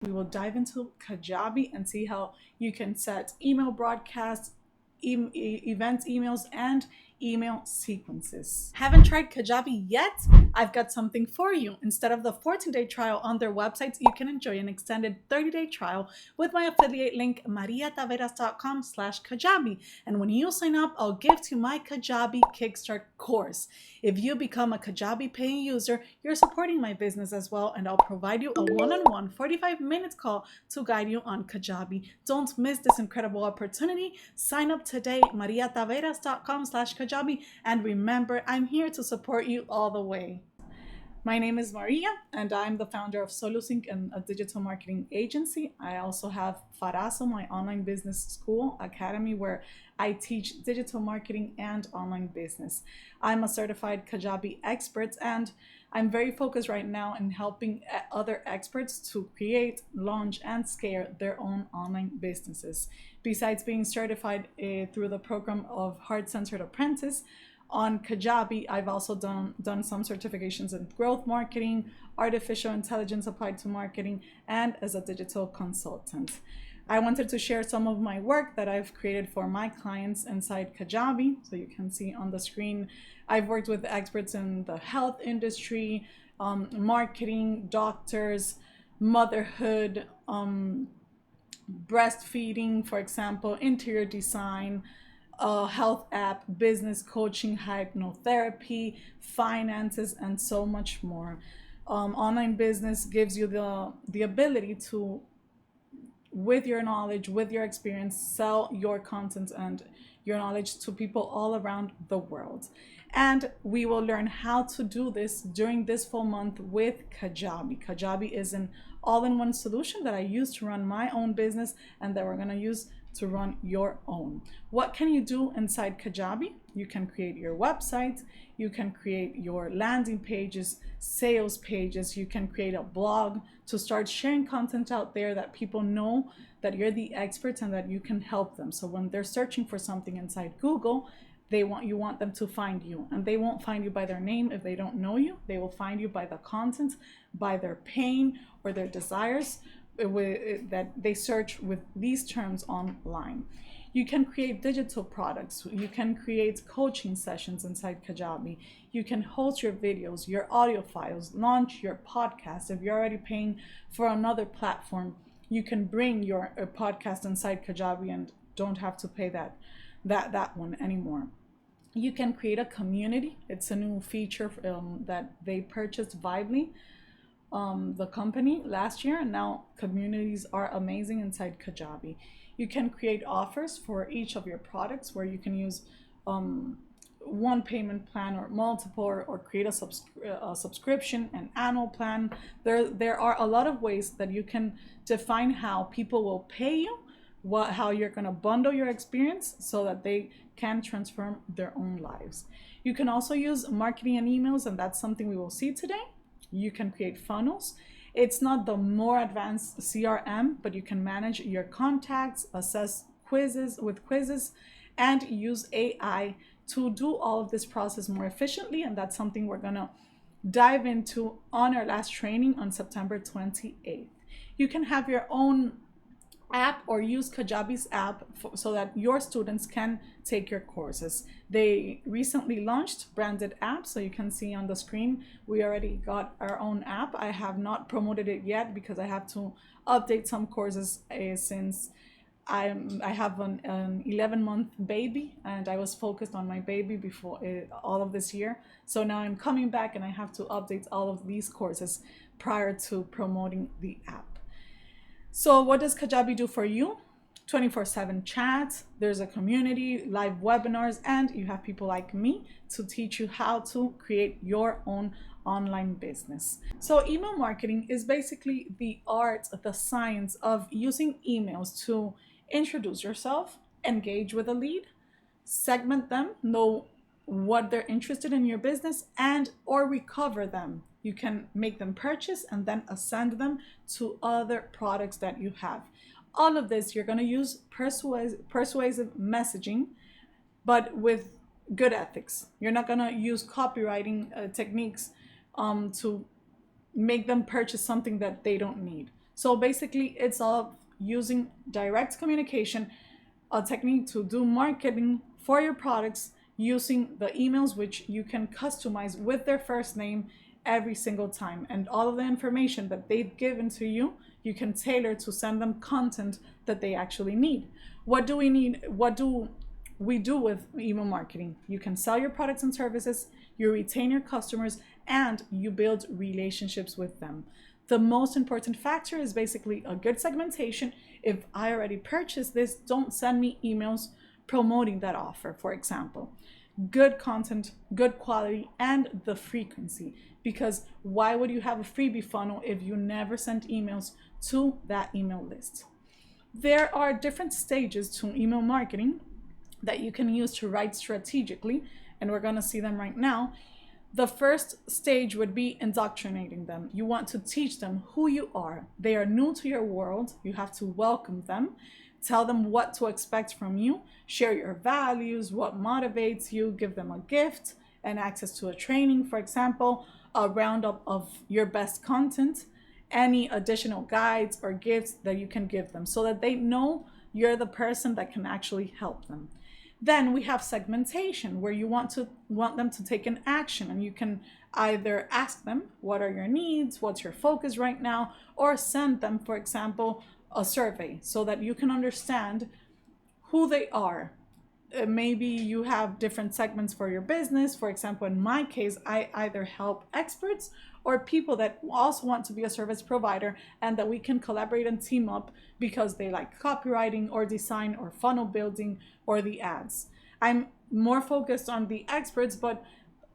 we will dive into Kajabi and see how you can set email broadcasts, events emails, and email sequences. Haven't tried Kajabi yet? I've got something for you. Instead of the 14-day trial on their websites, you can enjoy an extended 30-day trial with my affiliate link, mariataveras.com/Kajabi. And when you sign up, I'll gift you my Kajabi Kickstart course. If you become a Kajabi paying user, you're supporting my business as well, and I'll provide you a one-on-one 45 minutes call to guide you on Kajabi. Don't miss this incredible opportunity. Sign up today, mariataveras.com/Kajabi. And remember, I'm here to support you all the way. My name is Maria, and I'm the founder of Solusync and a digital marketing agency. I also have Faraso, my online business school academy, where I teach digital marketing and online business. I'm a certified Kajabi expert, and I'm very focused right now in helping other experts to create, launch, and scale their own online businesses. Besides being certified through the program of Heart-Centered Apprentice, on Kajabi, I've also done some certifications in growth marketing, artificial intelligence applied to marketing, and as a digital consultant. I wanted to share some of my work that I've created for my clients inside Kajabi. So you can see on the screen, I've worked with experts in the health industry, marketing, doctors, motherhood, breastfeeding, for example, interior design, health app, business coaching, hypnotherapy, finances, and so much more. Online business gives you the ability to, with your knowledge, with your experience, sell your content and your knowledge to people all around the world. And we will learn how to do this during this full month with Kajabi. Kajabi is an all-in-one solution that I use to run my own business and that we're going to use to run your own. What can you do inside Kajabi? You can create your website, you can create your landing pages, sales pages, you can create a blog to start sharing content out there that people know that you're the expert and that you can help them. So when they're searching for something inside Google, you want them to find you, and they won't find you by their name if they don't know you. They will find you by the content, by their pain or their desires that they search with these terms online. You can create digital products. You can create coaching sessions inside Kajabi. You can host your videos, your audio files, launch your podcast. If you're already paying for another platform, you can bring your podcast inside Kajabi and don't have to pay that one anymore. You can create a community. It's a new feature that they purchased Vibely, the company, last year, and now communities are amazing inside Kajabi. You can create offers for each of your products where you can use one payment plan or multiple, or create a subscription, an annual plan. There are a lot of ways that you can define how people will pay you, how you're going to bundle your experience so that they can transform their own lives. You can also use marketing and emails, and that's something we will see today. You can create funnels. It's not the more advanced CRM, but you can manage your contacts, assess quizzes, and use AI to do all of this process more efficiently. And that's something we're gonna dive into on our last training on September 28th. You can have your own app or use Kajabi's app so that your students can take your courses. They recently launched branded apps, so you can see on the screen we already got our own app. I have not promoted it yet because I have to update some courses since I have an 11-month baby, and I was focused on my baby before all of this year. So now I'm coming back and I have to update all of these courses prior to promoting the app. So what does Kajabi do for you? 24/7 chat, there's a community, live webinars, and you have people like me to teach you how to create your own online business. So email marketing is basically the art, the science of using emails to introduce yourself, engage with a lead, segment them, know what they're interested in your business, and or recover them. You can make them purchase and then ascend them to other products that you have. All of this, you're going to use persuasive messaging, but with good ethics. You're not going to use copywriting techniques to make them purchase something that they don't need. So basically, it's all using direct communication, a technique to do marketing for your products using the emails, which you can customize with their first name every single time. And all of the information that they've given to you, you can tailor to send them content that they actually need. What do we need? What do we do with email marketing? You can sell your products and services, you retain your customers, and you build relationships with them. The most important factor is basically a good segmentation. If I already purchased this, don't send me emails promoting that offer, for example. Good content, good quality, and the frequency. Because why would you have a freebie funnel if you never send emails to that email list? There are different stages to email marketing that you can use to write strategically, and we're going to see them right now. The first stage would be indoctrinating them. You want to teach them who you are. They are new to your world. You have to welcome them, tell them what to expect from you, share your values, what motivates you, give them a gift and access to a training, for example, a roundup of your best content, any additional guides or gifts that you can give them so that they know you're the person that can actually help them. Then we have segmentation, where you want them to take an action, and you can either ask them, what are your needs, what's your focus right now, or send them, for example, a survey so that you can understand who they are. Maybe you have different segments for your business. For example, in my case, I either help experts or people that also want to be a service provider, and that we can collaborate and team up because they like copywriting or design or funnel building or the ads. I'm more focused on the experts, but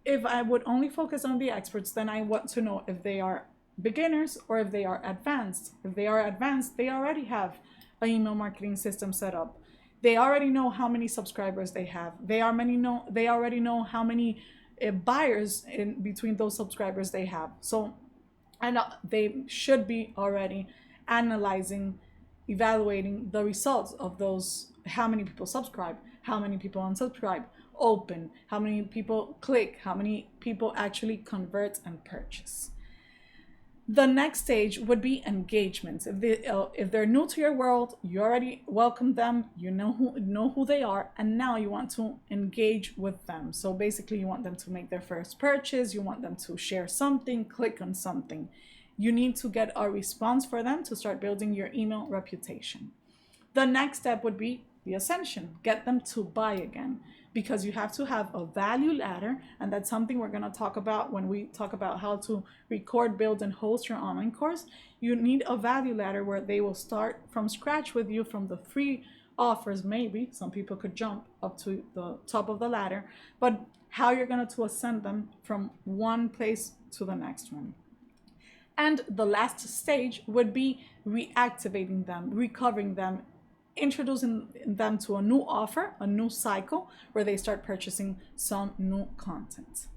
if I would only focus on the experts, then I want to know if they are beginners or if they are advanced. If they are advanced, they already have an email marketing system set up. They already know how many subscribers they have. They already know how many buyers in between those subscribers they have. So, and they should be already analyzing, evaluating the results of those. How many people subscribe? How many people unsubscribe? Open? How many people click? How many people actually convert and purchase? The next stage would be engagement. If they're new to your world, you already welcome them, you know who they are, and now you want to engage with them. So basically, you want them to make their first purchase, you want them to share something, click on something. You need to get a response for them to start building your email reputation. The next step would be the ascension. Get them to buy again, because you have to have a value ladder, and that's something we're going to talk about when we talk about how to record, build, and host your online course. You need a value ladder where they will start from scratch with you from the free offers. Maybe some people could jump up to the top of the ladder, but how you're going to ascend them from one place to the next one. And the last stage would be reactivating them, recovering them, introducing them to a new offer, a new cycle where they start purchasing some new content.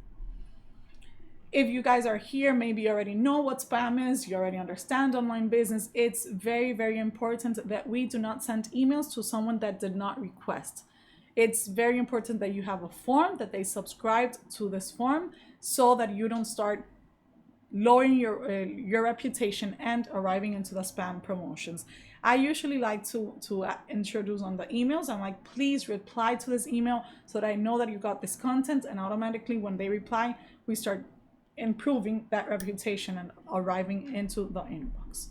If you guys are here, maybe you already know what spam is, you already understand online business. It's very, very important that we do not send emails to someone that did not request. It's very important that you have a form, that they subscribed to this form, so that you don't start lowering your reputation and arriving into the spam promotions. I usually like to introduce on the emails. I'm like, please reply to this email so that I know that you got this content, and automatically when they reply, we start improving that reputation and arriving into the inbox.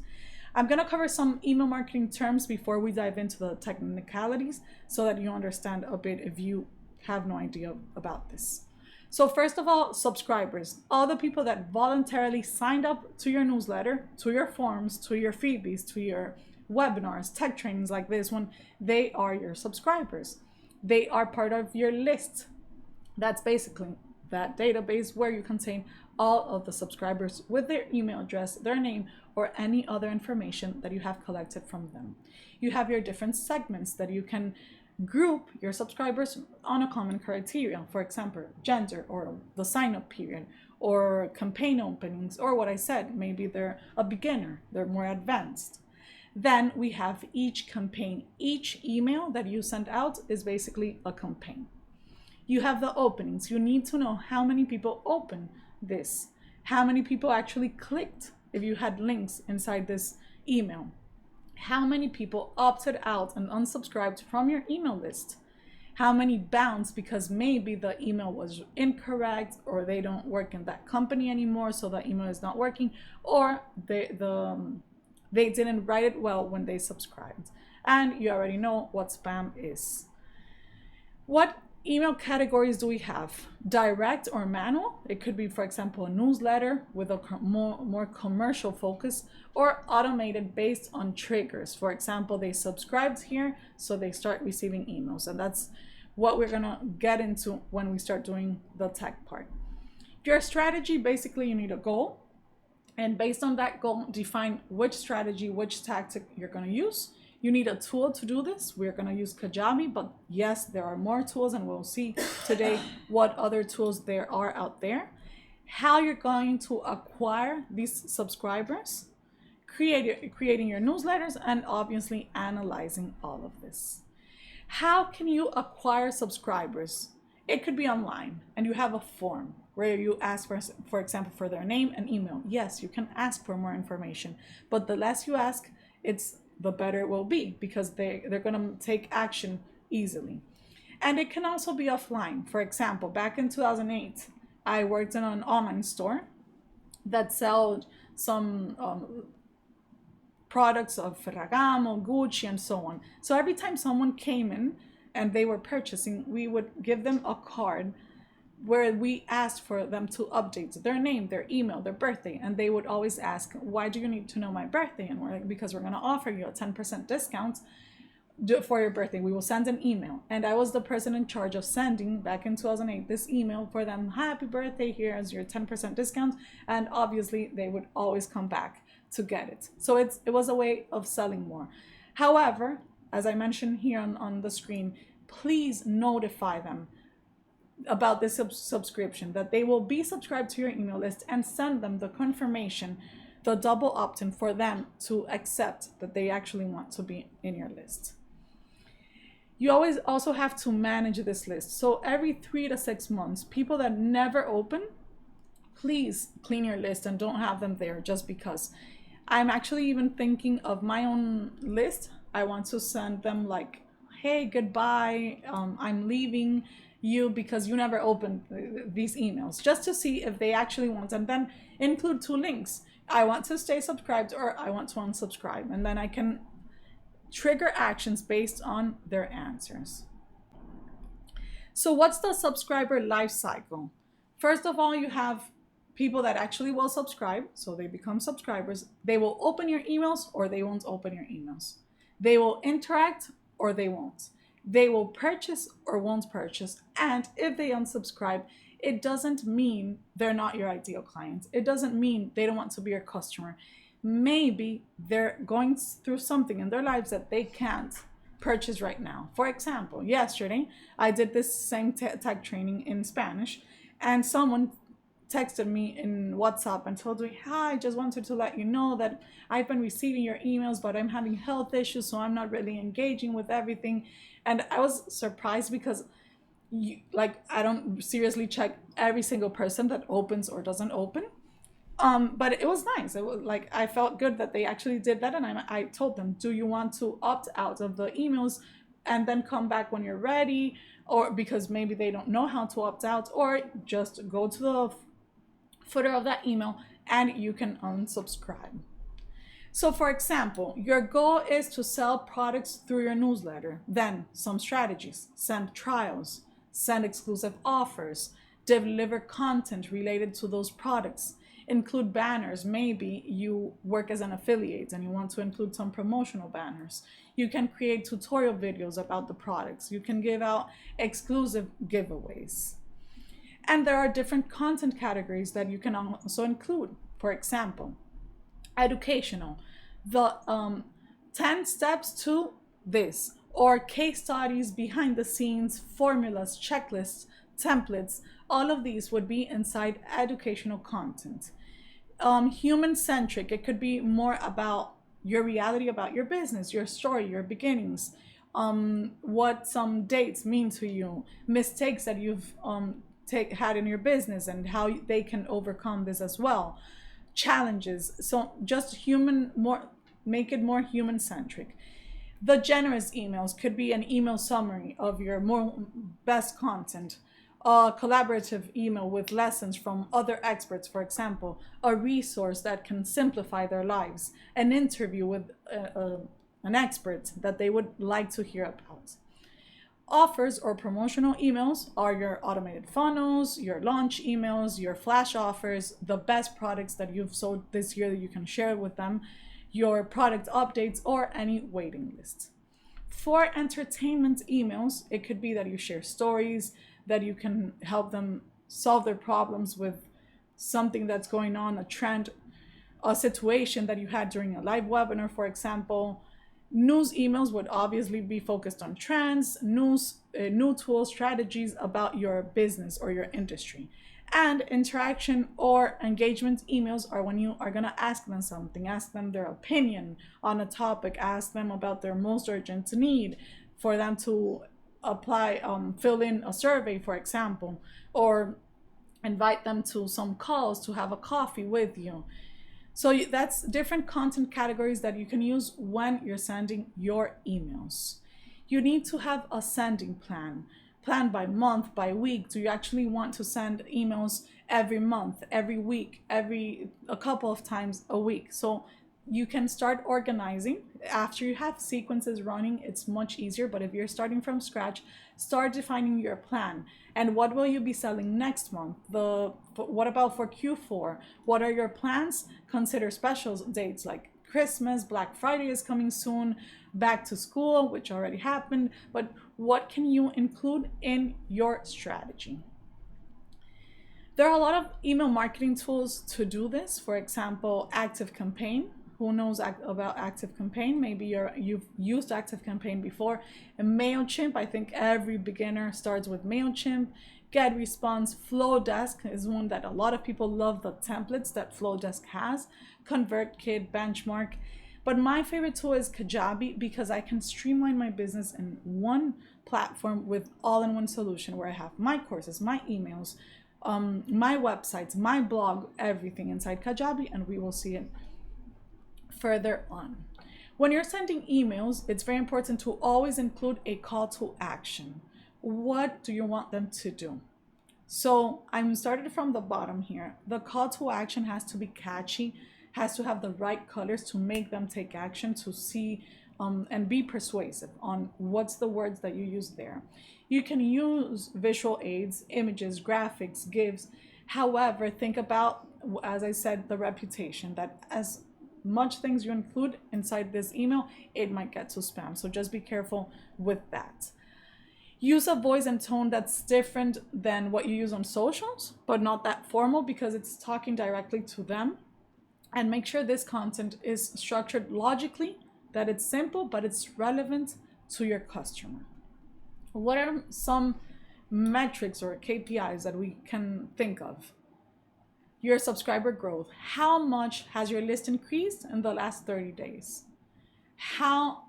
I'm going to cover some email marketing terms before we dive into the technicalities so that you understand a bit if you have no idea about this. So first of all, subscribers, all the people that voluntarily signed up to your newsletter, to your forums, to your freebies, to your webinars, tech trainings like this one, they are your subscribers. They are part of your list. That's basically that database where you contain all of the subscribers with their email address, their name, or any other information that you have collected from them. You have your different segments that you can group your subscribers on a common criteria. For example, gender, or the sign-up period, or campaign openings, or what I said, maybe they're a beginner, they're more advanced. Then we have each campaign. Each email that you send out is basically a campaign. You have the openings. You need to know how many people open this, how many people actually clicked if you had links inside this email. How many people opted out and unsubscribed from your email list? How many bounced because maybe the email was incorrect, or they don't work in that company anymore, so the email is not working, or they didn't write it well when they subscribed. And you already know what spam is. What email categories do we have? Direct or manual. It could be, for example, a newsletter with a more commercial focus, or automated based on triggers. For example, they subscribed here, so they start receiving emails. And that's what we're gonna get into when we start doing the tech part. Your strategy, basically you need a goal. And based on that goal, define which strategy, which tactic you're gonna use. You need a tool to do this. We're going to use Kajabi, but yes, there are more tools, and we'll see today what other tools there are out there. How you're going to acquire these subscribers, creating your newsletters, and obviously analyzing all of this. How can you acquire subscribers? It could be online, and you have a form where you ask for example, for their name and email. Yes, you can ask for more information, but the less you ask, the better it will be, because they're going to take action easily. And it can also be offline. For example, back in 2008, I worked in an online store that sold some products of Ferragamo, Gucci, and so on. So every time someone came in and they were purchasing, we would give them a card where we asked for them to update their name, their email, their birthday. And they would always ask, why do you need to know my birthday? And we're like, because we're going to offer you a 10% discount for your birthday. We will send an email. And I was the person in charge of sending, back in 2008, this email for them. Happy birthday, here is your 10% discount. And obviously they would always come back to get it. So it was a way of selling more. However, as I mentioned here on the screen, please notify them about this subscription, that they will be subscribed to your email list, and send them the confirmation, the double opt-in, for them to accept that they actually want to be in your list. You always also have to manage this list. So every 3 to 6 months, people that never open, please clean your list and don't have them there just because. I'm actually even thinking of my own list. I want to send them like, hey, goodbye, I'm leaving you because you never opened these emails, just to see if they actually want, and then include 2 links. I want to stay subscribed, or I want to unsubscribe, and then I can trigger actions based on their answers. So what's the subscriber life cycle? First of all, you have people that actually will subscribe, so they become subscribers. They will open your emails, or they won't open your emails. They will interact, or they won't. They will purchase or won't purchase. And if they unsubscribe, it doesn't mean they're not your ideal client. It doesn't mean they don't want to be your customer. Maybe they're going through something in their lives that they can't purchase right now. For example, yesterday I did this same tech training in Spanish, and someone texted me in WhatsApp and told me, hi, I just wanted to let you know that I've been receiving your emails, but I'm having health issues, so I'm not really engaging with everything. And I was surprised because I don't seriously check every single person that opens or doesn't open. But it was nice. It was like, I felt good that they actually did that. And I told them, do you want to opt out of the emails and then come back when you're ready? Or because maybe they don't know how to opt out, or just go to the footer of that email and you can unsubscribe. So for example, your goal is to sell products through your newsletter. Then some strategies: send trials, send exclusive offers, deliver content related to those products, include banners. Maybe you work as an affiliate and you want to include some promotional banners. You can create tutorial videos about the products. You can give out exclusive giveaways. And there are different content categories that you can also include. For example, educational, the 10 steps to this, or case studies, behind the scenes, formulas, checklists, templates. All of these would be inside educational content. Human-centric, it could be more about your reality, about your business, your story, your beginnings, what some dates mean to you, mistakes that you've had in your business and how they can overcome this as well, challenges. So just make it more human centric. The generous emails could be an email summary of your more best content, a collaborative email with lessons from other experts, for example, a resource that can simplify their lives, an interview with an expert that they would like to hear about. Offers or promotional emails are your automated funnels, your launch emails, your flash offers, the best products that you've sold this year that you can share with them, your product updates, or any waiting lists. For entertainment emails, it could be that you share stories, that you can help them solve their problems with something that's going on, a trend, a situation that you had during a live webinar, for example. News emails would obviously be focused on trends, news, new tools, strategies about your business or your industry. And interaction or engagement emails are when you are going to ask them something, ask them their opinion on a topic, ask them about their most urgent need, for them to apply, fill in a survey, for example, or invite them to some calls to have a coffee with you. So that's different content categories that you can use when you're sending your emails. You need to have a sending plan by month, by week. Do you actually want to send emails every month, every week, a couple of times a week? So you can start organizing. After you have sequences running, it's much easier. But if you're starting from scratch, start defining your plan. And what will you be selling next month? What about for Q4? What are your plans? Consider special dates like Christmas, Black Friday is coming soon, back to school, which already happened. But what can you include in your strategy? There are a lot of email marketing tools to do this. For example, ActiveCampaign. Who knows about ActiveCampaign? Maybe you've used ActiveCampaign before. And MailChimp, I think every beginner starts with MailChimp. GetResponse, Flowdesk is one that a lot of people love, the templates that Flowdesk has. ConvertKit, Benchmark. But my favorite tool is Kajabi, because I can streamline my business in one platform with all-in-one solution, where I have my courses, my emails, my websites, my blog, everything inside Kajabi, and we will see it further on. When you're sending emails, it's very important to always include a call to action. What do you want them to do? So I'm started from the bottom here. The call to action has to be catchy, has to have the right colors to make them take action, to see and be persuasive on what's the words that you use there. You can use visual aids, images, graphics, GIFs. However, think about, as I said, the reputation, that as much things you include inside this email, it might get to spam. So just be careful with that. Use a voice and tone that's different than what you use on socials, but not that formal, because it's talking directly to them. And make sure this content is structured logically, that it's simple, but it's relevant to your customer. What are some metrics or KPIs that we can think of? Your subscriber growth. How much has your list increased in the last 30 days? How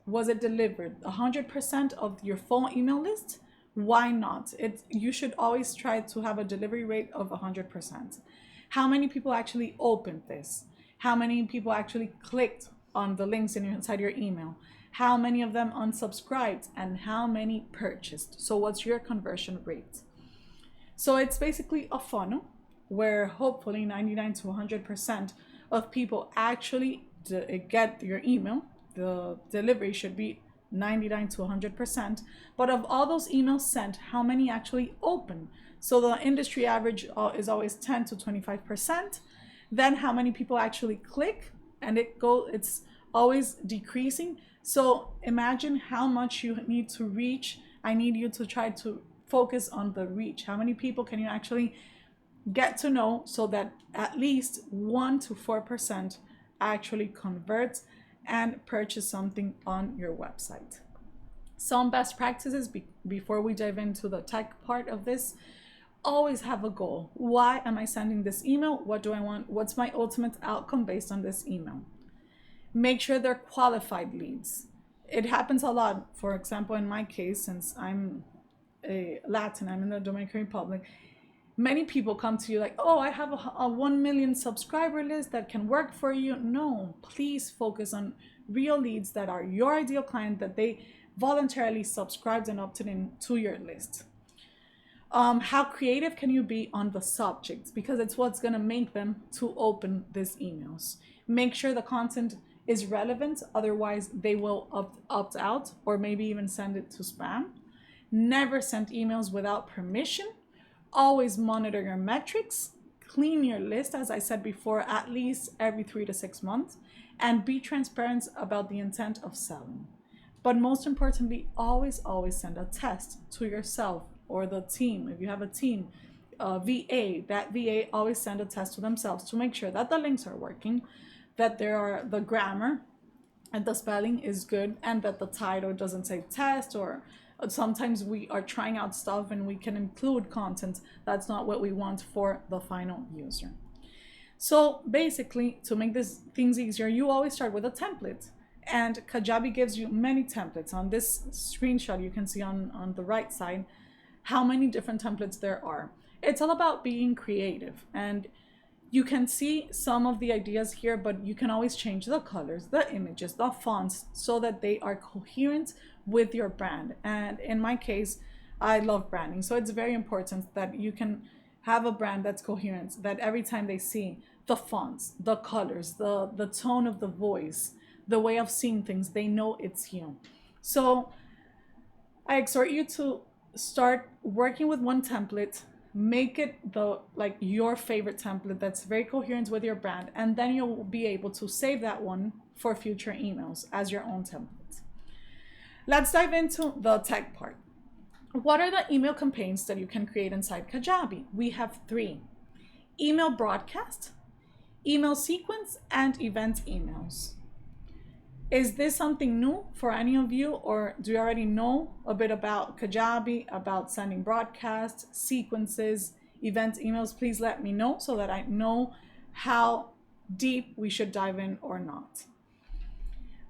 was it delivered? 100% of your full email list? Why not? You should always try to have a delivery rate of 100%. How many people actually opened this? How many people actually clicked on the links inside your email? How many of them unsubscribed? And how many purchased? So what's your conversion rate? So it's basically a funnel where hopefully 99 to 100% of people actually get your email. The delivery should be 99 to 100%. But of all those emails sent, how many actually open? So the industry average is always 10 to 25%. Then how many people actually click? And it's always decreasing. So imagine how much you need to reach. I need you to try to focus on the reach. How many people can you actually get to know, so that at least 1 to 4% actually converts and purchase something on your website? Some best practices before we dive into the tech part of this. Always have a goal. Why am I sending this email? What do I want? What's my ultimate outcome based on this email? Make sure they're qualified leads. It happens a lot. For example, in my case, since I'm a Latin, I'm in the Dominican Republic, Many people come to you like, oh, I have a 1 million subscriber list that can work for you. No, please focus on real leads that are your ideal client, that they voluntarily subscribed and opted in to your list. How creative can you be on the subjects? Because it's what's going to make them to open these emails. Make sure the content is relevant, otherwise they will opt out or maybe even send it to spam. Never send emails without permission. Always monitor your metrics, clean your list, as I said before, at least every 3 to 6 months, and be transparent about the intent of selling. But most importantly, always send a test to yourself or the team. If you have a team, VA, that VA always send a test to themselves to make sure that the links are working, that the grammar and the spelling is good, and that the title doesn't say test, or sometimes we are trying out stuff and we can include content that's not what we want for the final user. So basically, to make these things easier, you always start with a template. And Kajabi gives you many templates. On this screenshot, you can see on the right side how many different templates there are. It's all about being creative. And you can see some of the ideas here, but you can always change the colors, the images, the fonts, so that they are coherent with your brand. And in my case, I love branding. So it's very important that you can have a brand that's coherent, that every time they see the fonts, the colors, the tone of the voice, the way of seeing things, they know it's you. So I exhort you to start working with one template, make it your favorite template that's very coherent with your brand, and then you'll be able to save that one for future emails as your own template. Let's dive into the tech part. What are the email campaigns that you can create inside Kajabi? We have 3: email broadcast, email sequence, and event emails. Is this something new for any of you, or do you already know a bit about Kajabi, about sending broadcasts, sequences, event emails? Please let me know so that I know how deep we should dive in or not.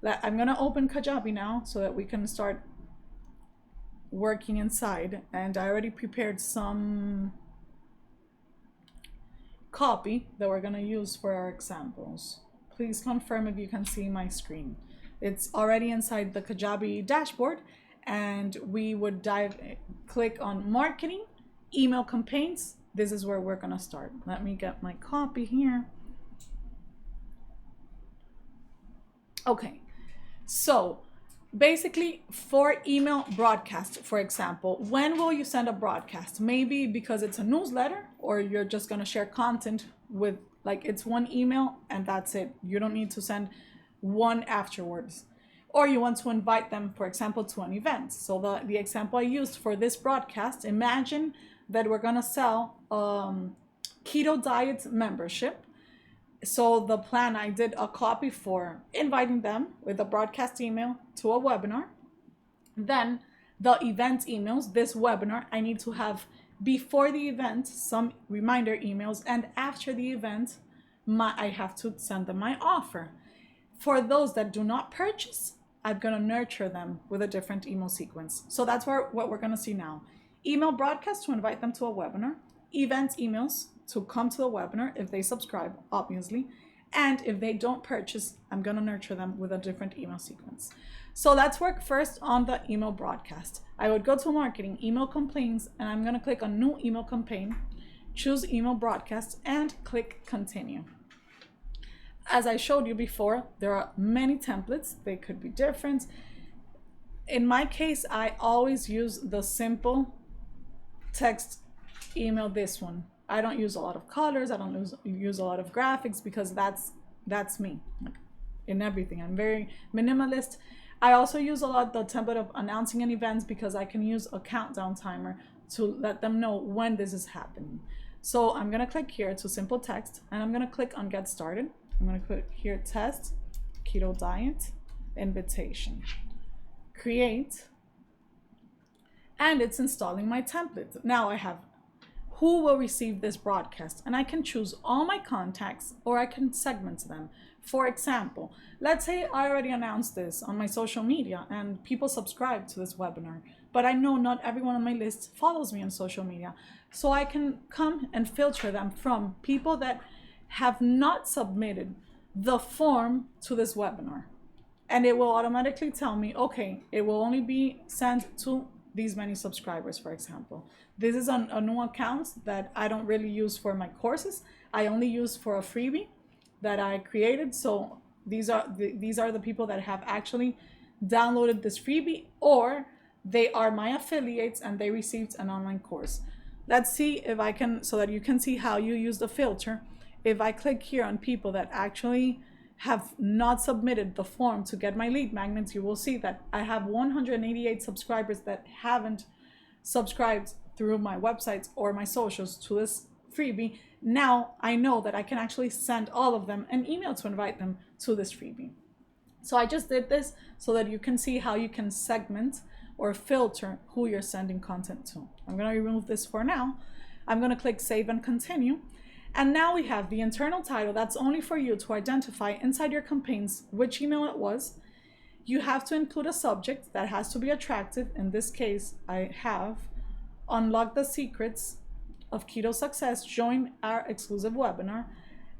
I'm gonna open Kajabi now so that we can start working inside, and I already prepared some copy that we're gonna use for our examples. Please confirm if you can see my screen. It's already inside the Kajabi dashboard, and we would click on marketing, email campaigns. This is where we're gonna start. Let me get my copy here. Okay, so basically for email broadcast, for example, when will you send a broadcast? Maybe because it's a newsletter, or you're just gonna share content with, it's one email and that's it. You don't need to send one afterwards. Or you want to invite them, for example, to an event. So the example I used for this broadcast, imagine that we're gonna sell keto diet membership. So the plan, I did a copy for inviting them with a broadcast email to a webinar. Then the event emails, this webinar, I need to have before the event some reminder emails, and after the event, I have to send them my offer. For those that do not purchase, I'm gonna nurture them with a different email sequence. So that's what we're gonna see now. Email broadcast to invite them to a webinar, event emails to come to the webinar if they subscribe, obviously. And if they don't purchase, I'm gonna nurture them with a different email sequence. So let's work first on the email broadcast. I would go to marketing, email campaigns, and I'm gonna click on new email campaign, choose email broadcast, and click continue. As I showed you before, there are many templates. They could be different. In my case, I always use the simple text email, this one. I don't use a lot of colors. I don't use a lot of graphics, because that's me in everything. I'm very minimalist. I also use a lot the template of announcing an event, because I can use a countdown timer to let them know when this is happening. So I'm gonna click here to simple text, and I'm gonna click on get started. I'm gonna click here, test, keto diet, invitation, create, and it's installing my template. Now I have who will receive this broadcast, and I can choose all my contacts, or I can segment them. For example, let's say I already announced this on my social media and people subscribe to this webinar, but I know not everyone on my list follows me on social media. So I can come and filter them from people that have not submitted the form to this webinar. And it will automatically tell me, okay, it will only be sent to these many subscribers, for example. This is a new account that I don't really use for my courses. I only use for a freebie that I created. So these are the people that have actually downloaded this freebie, or they are my affiliates and they received an online course. Let's see if I can, so that you can see how you use the filter. If I click here on people that actually have not submitted the form to get my lead magnets, you will see that I have 188 subscribers that haven't subscribed through my websites or my socials to this freebie. Now I know that I can actually send all of them an email to invite them to this freebie. So I just did this so that you can see how you can segment or filter who you're sending content to. I'm going to remove this for now. I'm going to click save and continue. And now we have the internal title. That's only for you to identify inside your campaigns which email it was. You have to include a subject that has to be attractive. In this case, I have unlock the secrets of keto success, join our exclusive webinar.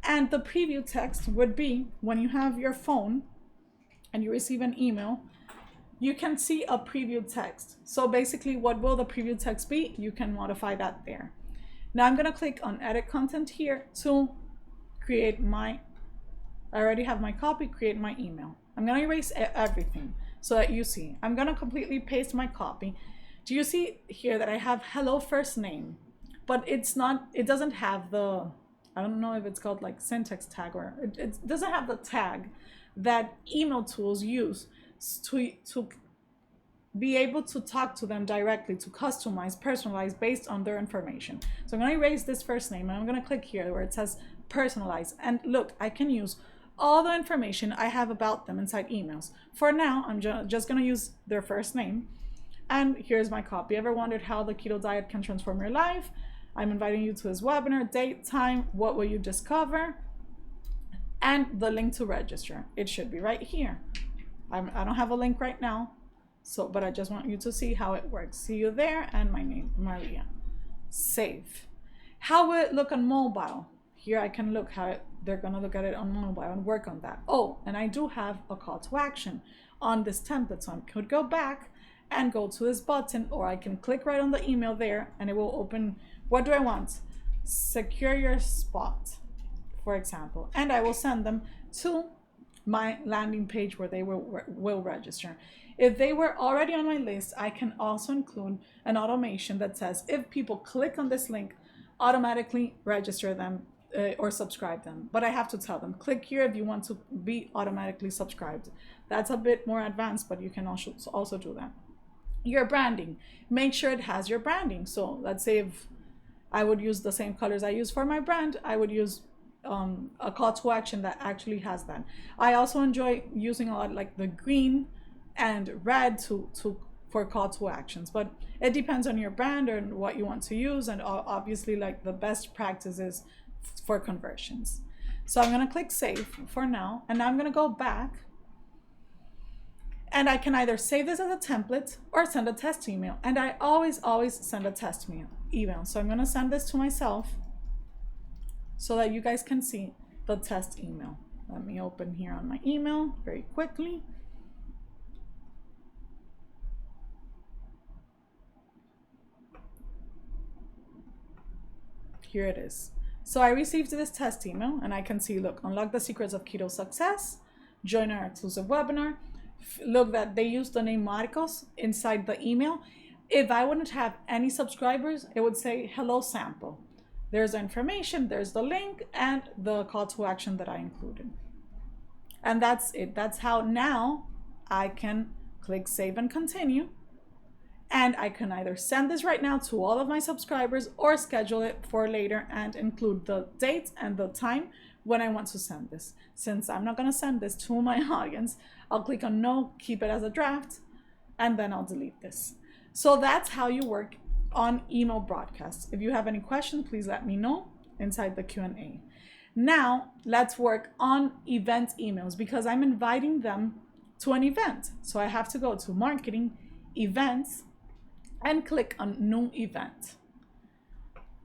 And the preview text would be when you have your phone and you receive an email, you can see a preview text. So basically, what will the preview text be? You can modify that there. Now I'm going to click on edit content here to create I already have my copy, create my email. I'm going to erase everything so that you see. I'm going to completely paste my copy. Do you see here that I have hello first name, but it doesn't have the, I don't know if it's called like syntax tag, or it doesn't have the tag that email tools use to be able to talk to them directly, to customize, personalize based on their information. So I'm going to erase this first name and I'm going to click here where it says personalize. And look, I can use all the information I have about them inside emails. For now, I'm just going to use their first name. And here's my copy. Ever wondered how the keto diet can transform your life? I'm inviting you to this webinar, date, time, what will you discover? And the link to register. It should be right here. I don't have a link right now. So, but I just want you to see how it works. See you there, and my name, Maria. Save. How will it look on mobile? Here I can look how they're gonna look at it on mobile and work on that. Oh, and I do have a call to action on this template. So I could go back and go to this button, or I can click right on the email there and it will open, what do I want? Secure your spot, for example. And I will send them to my landing page where they will register. If they were already on my list, I can also include an automation that says if people click on this link, automatically register them or subscribe them. But I have to tell them, click here if you want to be automatically subscribed. That's a bit more advanced, but you can also do that. Your branding, make sure it has your branding. So let's say if I would use the same colors I use for my brand, I would use a call to action that actually has that. I also enjoy using a lot like the green and red for call to actions, but it depends on your brand and what you want to use, and obviously like the best practices for conversions. So I'm going to click save for now, and now I'm going to go back, and I can either save this as a template or send a test email, and I always send a test email. So I'm going to send this to myself so that you guys can see the test email. Let me open here on my email very quickly. Here it is. So I received this test email and I can see, look, unlock the secrets of keto success, join our exclusive webinar. Look that they used the name Marcos inside the email. If I wouldn't have any subscribers, it would say hello sample. There's the information, there's the link, and the call to action that I included. And that's it. That's how now I can click save and continue. And I can either send this right now to all of my subscribers or schedule it for later and include the date and the time when I want to send this. Since I'm not going to send this to my audience, I'll click on no, keep it as a draft, and then I'll delete this. So that's how you work on email broadcasts. If you have any questions, please let me know inside the Q&A. Now let's work on event emails because I'm inviting them to an event. So I have to go to marketing, events, and click on new event.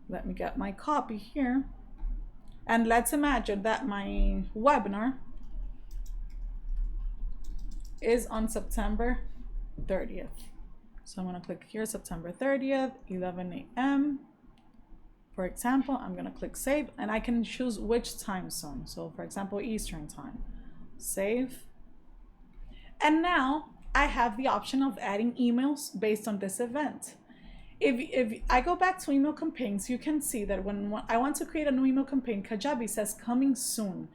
Let me get my copy here. And let's imagine that my webinar is on September 30th. So I'm going to click here, September 30th, 11 a.m. For example, I'm going to click save, and I can choose which time zone. So for example, Eastern time. Save. And now I have the option of adding emails based on this event. If I go back to email campaigns, you can see that when I want to create a new email campaign, Kajabi says coming soon.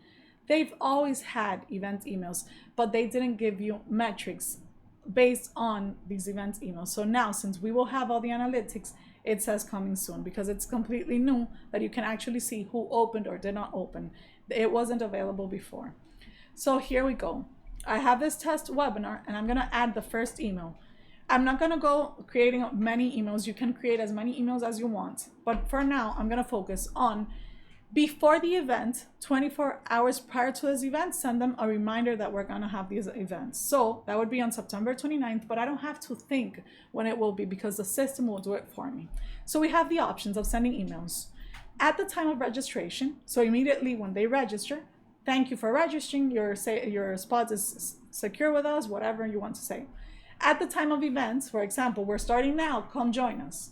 They've always had event emails, but they didn't give you metrics based on these event emails. So now, since we will have all the analytics, it says coming soon because it's completely new that you can actually see who opened or did not open. It wasn't available before. So here we go. I have this test webinar and I'm gonna add the first email. I'm not gonna go creating many emails. You can create as many emails as you want. But for now, I'm gonna focus on before the event, 24 hours prior to this event, send them a reminder that we're gonna have these events. So that would be on September 29th, but I don't have to think when it will be because the system will do it for me. So we have the options of sending emails at the time of registration. So immediately when they register, thank you for registering, your spot is secure with us, whatever you want to say. At the time of events, for example, we're starting now, come join us.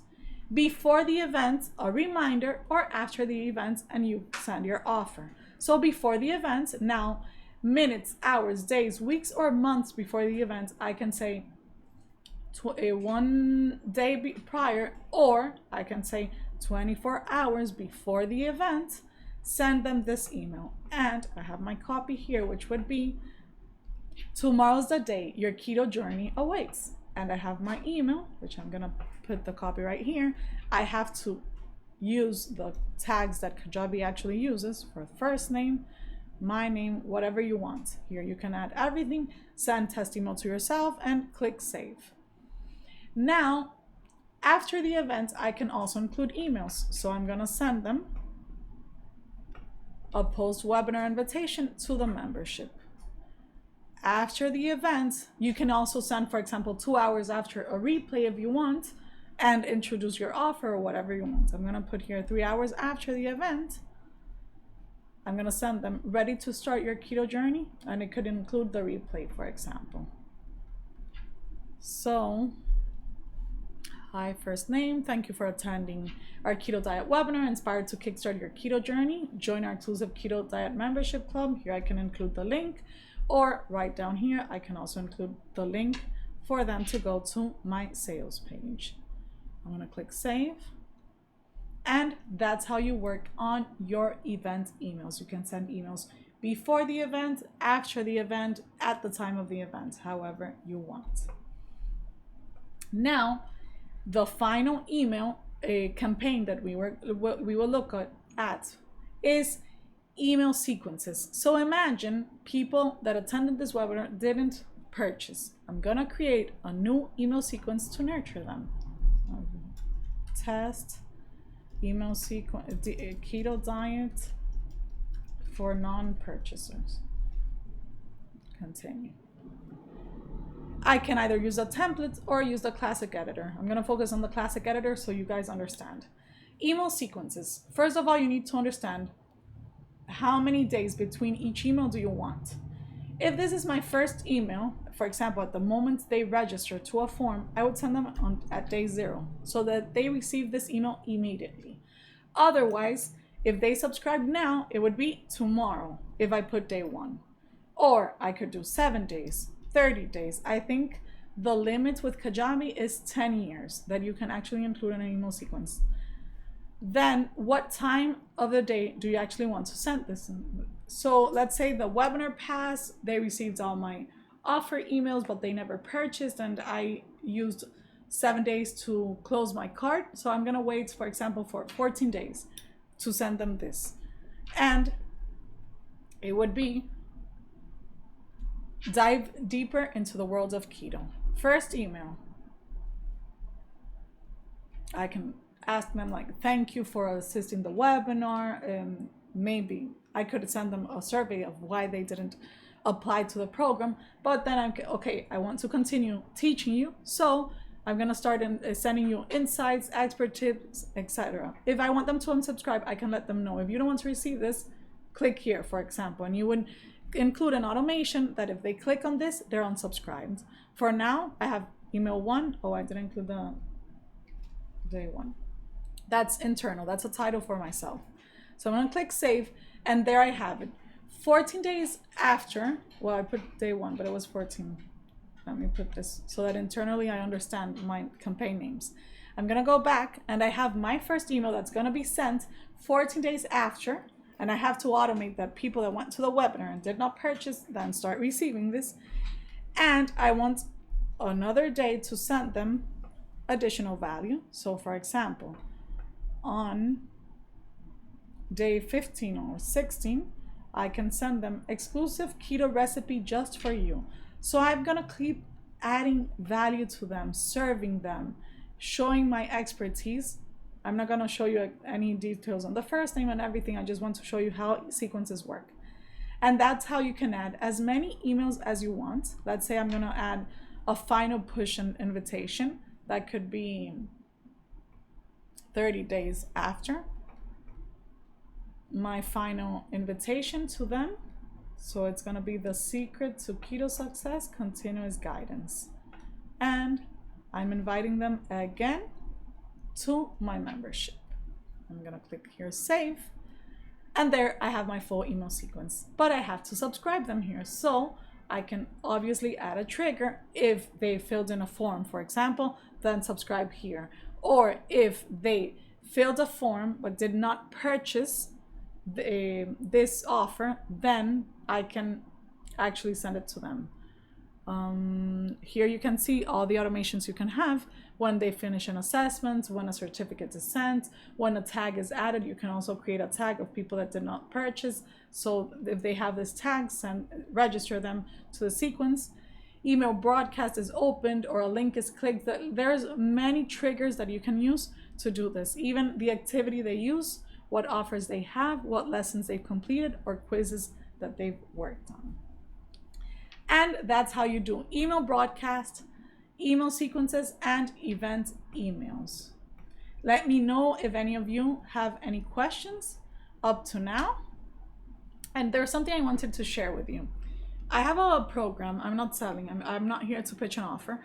Before the event, a reminder, or after the event, and you send your offer. So before the event, now, minutes, hours, days, weeks, or months before the event, I can say 1 day prior, or I can say 24 hours before the event, send them this email. And I have my copy here, which would be, tomorrow's the day your keto journey awaits. And I have my email, which I'm gonna put the copy right here. I have to use the tags that Kajabi actually uses for first name, my name, whatever you want. Here you can add everything, send test email to yourself, and click save. Now, after the event, I can also include emails. So I'm gonna send them a post webinar invitation to the membership. After the event, you can also send, for example, 2 hours after a replay if you want, and introduce your offer or whatever you want. I'm gonna put here 3 hours after the event. I'm gonna send them ready to start your keto journey, and it could include the replay, for example. So, hi, first name, thank you for attending our keto diet webinar, inspired to kickstart your keto journey. Join our exclusive keto diet membership club. Here I can include the link. Or right down here, I can also include the link for them to go to my sales page. I'm gonna click save. And that's how you work on your event emails. You can send emails before the event, after the event, at the time of the event, however you want. Now, the final email campaign that we will look at is email sequences. So imagine people that attended this webinar didn't purchase. I'm gonna create a new email sequence to nurture them. Test email sequence, keto diet for non-purchasers. Continue. I can either use a template or use the classic editor. I'm gonna focus on the classic editor so you guys understand. Email sequences. First of all, you need to understand how many days between each email do you want. If this is my first email, for example, at the moment they register to a form, I would send them at day 0 so that they receive this email immediately. Otherwise, if they subscribe now, it would be tomorrow if I put day 1. Or I could do 7 days, 30 days. I think the limit with Kajabi is 10 years that you can actually include in an email sequence. Then what time of the day do you actually want to send this? So let's say the webinar passed, they received all my offer emails, but they never purchased, and I used 7 days to close my cart. So I'm gonna wait, for example, for 14 days to send them this. And it would be dive deeper into the world of keto. First email, I can ask them like, thank you for assisting the webinar. maybe I could send them a survey of why they didn't apply to the program. But then I'm okay, I want to continue teaching you, so I'm gonna start sending you insights, expert tips, etc. If I want them to unsubscribe, I can let them know. If you don't want to receive this, click here, for example, and you would include an automation that if they click on this, they're unsubscribed. For now, I have email 1. Oh, I didn't include the day 1. That's internal. That's a title for myself. So I'm gonna click save, and there I have it. 14 days after, well, I put day 1, but it was 14. Let me put this so that internally I understand my campaign names. I'm gonna go back, and I have my first email that's gonna be sent 14 days after, and I have to automate that people that went to the webinar and did not purchase then start receiving this. And I want another day to send them additional value. So for example, on day 15 or 16, I can send them exclusive keto recipe just for you. So I'm gonna keep adding value to them, serving them, showing my expertise. I'm not gonna show you any details on the first name and everything. I just want to show you how sequences work. And that's how you can add as many emails as you want. Let's say I'm gonna add a final push and invitation. That could be 30 days after my final invitation to them. So it's gonna be the secret to keto success, continuous guidance. And I'm inviting them again to my membership. I'm gonna click here, save. And there I have my full email sequence, but I have to subscribe them here. So I can obviously add a trigger if they filled in a form, for example, then subscribe here. Or if they filled a form but did not purchase this offer, then I can actually send it to them. Here you can see all the automations you can have when they finish an assessment, when a certificate is sent, when a tag is added. You can also create a tag of people that did not purchase. So if they have this tag, register them to the sequence. Email broadcast is opened or a link is clicked. There's many triggers that you can use to do this. Even the activity they use, what offers they have, what lessons they've completed, or quizzes that they've worked on. And that's how you do email broadcast, email sequences, and event emails. Let me know if any of you have any questions up to now. And there's something I wanted to share with you. I have a program. I'm not selling. I'm not here to pitch an offer.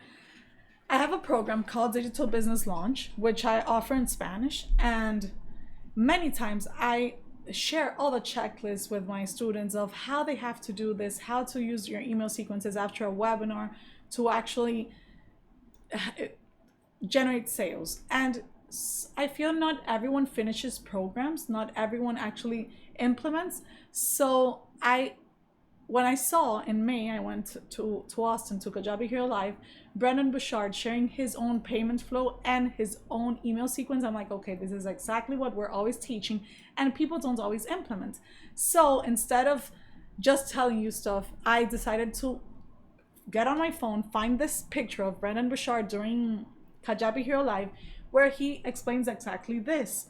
I have a program called Digital Business Launch, which I offer in Spanish. And many times I share all the checklists with my students of how they have to do this, how to use your email sequences after a webinar to actually generate sales. And I feel not everyone finishes programs, not everyone actually implements. So when I saw in May, I went to Austin to Kajabi Here Live, Brendan Bouchard sharing his own payment flow and his own email sequence. I'm like, okay, this is exactly what we're always teaching, and people don't always implement. So instead of just telling you stuff, I decided to get on my phone, find this picture of Brendan Bouchard during Kajabi Here Live, where he explains exactly this.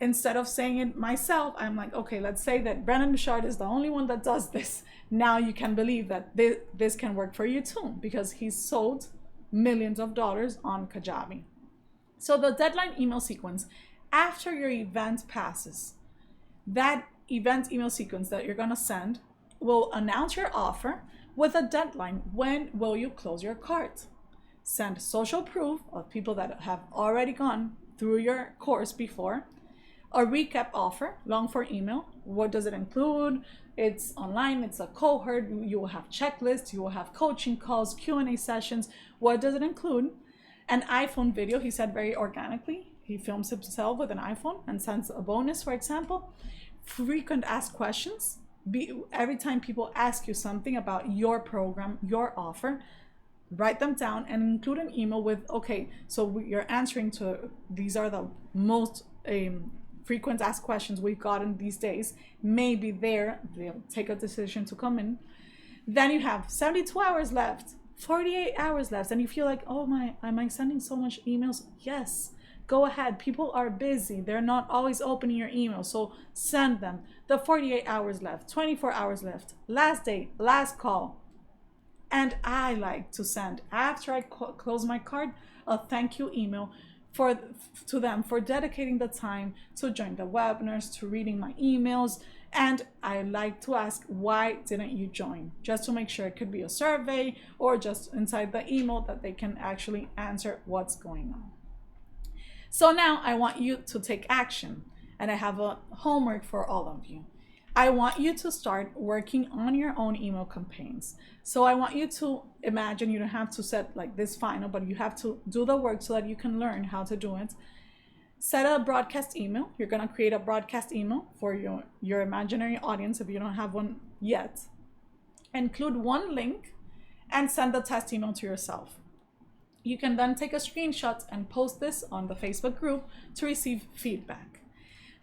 Instead of saying it myself, I'm like, okay, let's say that Brendan Bouchard is the only one that does this. Now you can believe that this can work for you too, because he's sold millions of dollars on Kajabi. So the deadline email sequence, after your event passes, that event email sequence that you're gonna send will announce your offer with a deadline. When will you close your cart? Send social proof of people that have already gone through your course before. A recap offer, long form email. What does it include? It's online, it's a cohort, you will have checklists, you will have coaching calls, Q&A sessions. What does it include? An iPhone video, he said very organically. He films himself with an iPhone and sends a bonus, for example. Frequent asked questions. Every time people ask you something about your program, your offer, write them down and include an email with, okay, so you're answering to, these are the most frequent asked questions we've gotten these days. Maybe they'll take a decision to come in. Then you have 72 hours left, 48 hours left, and you feel like, oh my, am I sending so much emails? Yes, Go ahead. People are busy. They're not always opening your email. So send them. The 48 hours left, 24 hours left, last day, last call. And I like to send, after I close my card, a thank you email to them for dedicating the time to join the webinars, to reading my emails. And I like to ask, why didn't you join? Just to make sure. It could be a survey or just inside the email that they can actually answer what's going on. So now I want you to take action, and I have a homework for all of you. I want you to start working on your own email campaigns. So I want you to imagine, you don't have to set like this final, but you have to do the work so that you can learn how to do it. Set a broadcast email. You're going to create a broadcast email for your imaginary audience if you don't have one yet. Include one link and send the test email to yourself. You can then take a screenshot and post this on the Facebook group to receive feedback.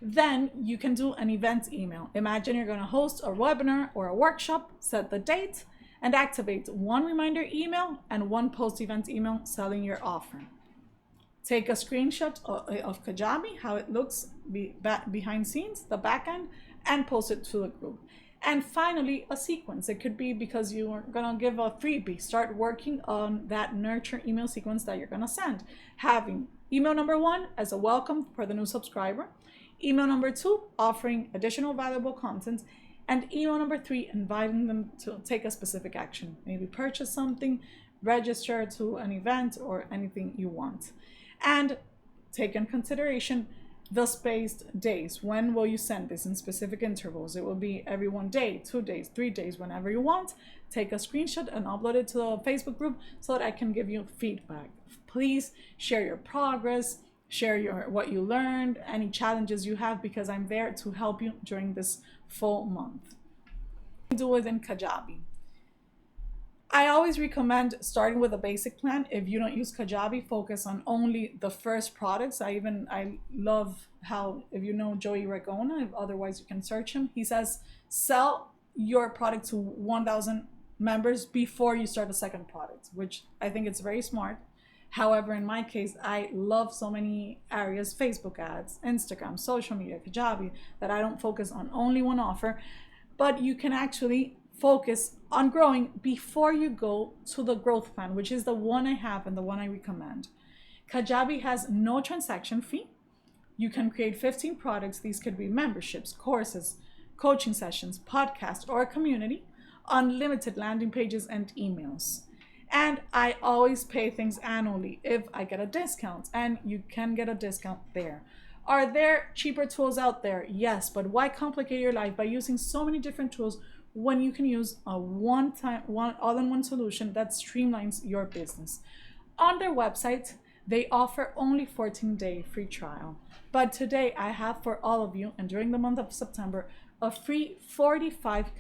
Then you can do an event email. Imagine you're going to host a webinar or a workshop, set the date, and activate one reminder email and one post-event email selling your offer. Take a screenshot of Kajabi, how it looks behind scenes, the back end, and post it to the group. And finally, a sequence. It could be because you are going to give a freebie. Start working on that nurture email sequence that you're going to send. Having email number 1 as a welcome for the new subscriber. Email number 2, offering additional valuable content. And email number 3, inviting them to take a specific action. Maybe purchase something, register to an event, or anything you want. And take in consideration the spaced days. When will you send this in specific intervals? It will be every 1 day, 2 days, 3 days, whenever you want. Take a screenshot and upload it to the Facebook group so that I can give you feedback. Please share your progress, share what you learned, any challenges you have, because I'm there to help you during this full month. Do it in Kajabi. I always recommend starting with a basic plan. If you don't use Kajabi, focus on only the first products. I love how, if you know Joey Ragona, otherwise you can search him. He says, sell your product to 1,000 members before you start the second product, which I think it's very smart. However, in my case, I love so many areas, Facebook ads, Instagram, social media, Kajabi, that I don't focus on only one offer. But you can actually focus on growing before you go to the growth plan, which is the one I have and the one I recommend. Kajabi has no transaction fee. You can create 15 products. These could be memberships, courses, coaching sessions, podcasts, or a community, unlimited landing pages and emails. And I always pay things annually if I get a discount, and you can get a discount there. Are there cheaper tools out there? Yes, but why complicate your life by using so many different tools when you can use a all-in-one solution that streamlines your business? On their website, they offer only 14-day free trial. But today I have for all of you, and during the month of September, a free 45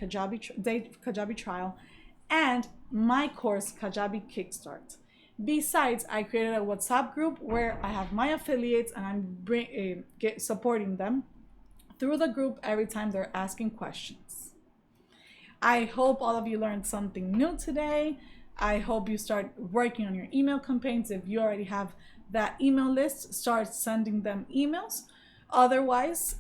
day Kajabi trial and my course, Kajabi Kickstart. Besides, I created a WhatsApp group where I have my affiliates and I'm supporting them through the group every time they're asking questions. I hope all of you learned something new today. I hope you start working on your email campaigns. If you already have that email list, start sending them emails. Otherwise,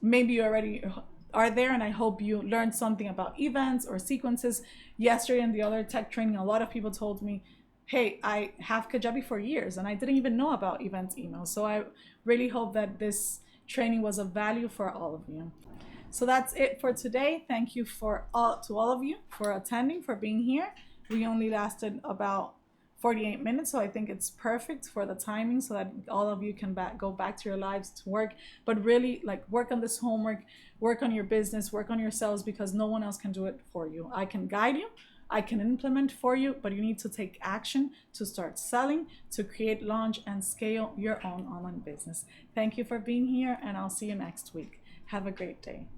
maybe you already are there, and I hope you learned something about events or sequences. Yesterday in the other tech training, a lot of people told me, hey, I have Kajabi for years and I didn't even know about events emails. So I really hope that this training was of value for all of you. So that's it for today. Thank you to all of you for attending, for being here. We only lasted about 48 minutes, so I think it's perfect for the timing so that all of you can go back to your lives to work, but really work on this homework, work on your business, work on yourselves, because no one else can do it for you. I can guide you, I can implement for you, but you need to take action to start selling, to create, launch, and scale your own online business. Thank you for being here, and I'll see you next week. Have a great day.